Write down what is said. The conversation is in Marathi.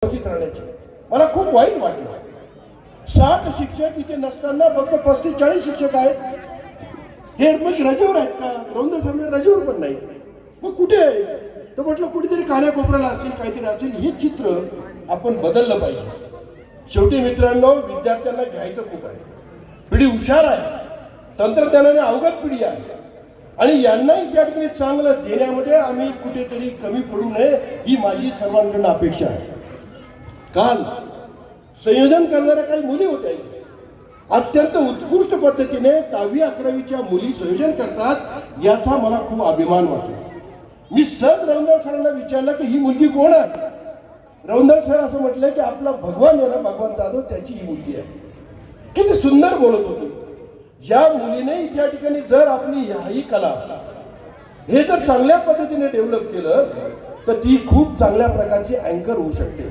उपस्थित राहण्याची. मला खूप वाईट वाटलं. 60 शिक्षक इथे नसताना फक्त 35-40 शिक्षक आहेत. हे मग रजेवर आहेत का? रौंदर साहेब रजेवर पण नाही. मग कुठे आहे? तर म्हटलं कुठेतरी कान्याकोपऱ्याला असतील, काहीतरी असतील. हे चित्र आपण बदललं पाहिजे. शेवटी मित्रांनो, विद्यार्थ्यांना घ्यायचं खूप आहे. पिढी हुशार आहे, तंत्रज्ञानाने अवगत पिढी आहे आणि यांनाही त्या ठिकाणी चांगलं देण्यामध्ये आम्ही कुठेतरी कमी पडू नये ही माझी सर्वांकडून अपेक्षा आहे. काल संयोजन करणाऱ्या काही मुली होत्या. अत्यंत उत्कृष्ट पद्धतीने 10वी-11वीच्या मुली संयोजन करतात, याचा मला खूप अभिमान वाटतो. मी सहज रौंदर सरांना विचारलं की ही मुलगी कोण आहे. रौंदर सर असं म्हटलं की आपला भगवान आहे ना, भगवान जाधव, त्याची ही मुलगी आहे. किती सुंदर बोलत होती. या मुलीने त्या ठिकाणी जर आपली ही कला हे जर चांगल्या पद्धतीने डेव्हलप केलं तर ती खूप चांगल्या प्रकारची अँकर होऊ शकते.